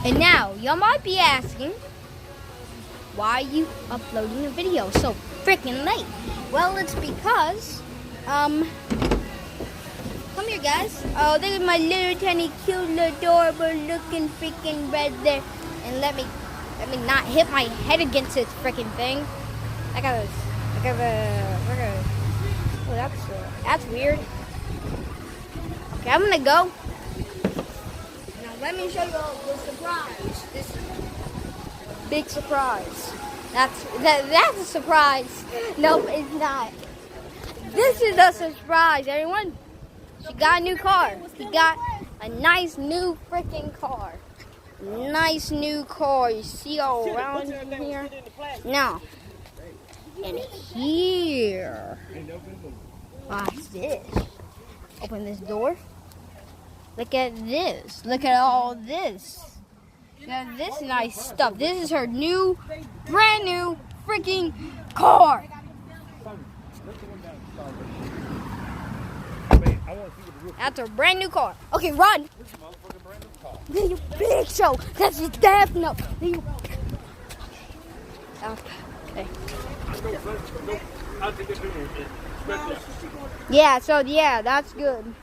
And now, y'all might be asking, why are you uploading a video so freaking late? Well, it's because, come here, guys. Oh, look at my little tiny, cute, adorable looking freaking red there. And let me not hit my head against this freaking thing. Look at this. Look at the. Oh, that's weird. Okay, I'm gonna go. Now let me show you all the surprise. This big surprise. That's a surprise. Nope, it's not. This is a surprise, everyone. She got a new car. She got a nice new freaking car. Nice new car. You see all around here. Now, and here. Watch this. Open this door. Look at this. Look at all this. Look at this nice stuff. This is her new, brand new freaking car. That's her brand new car. Okay, run. You big show. That's just definitely. Okay. Yeah, so yeah, that's good.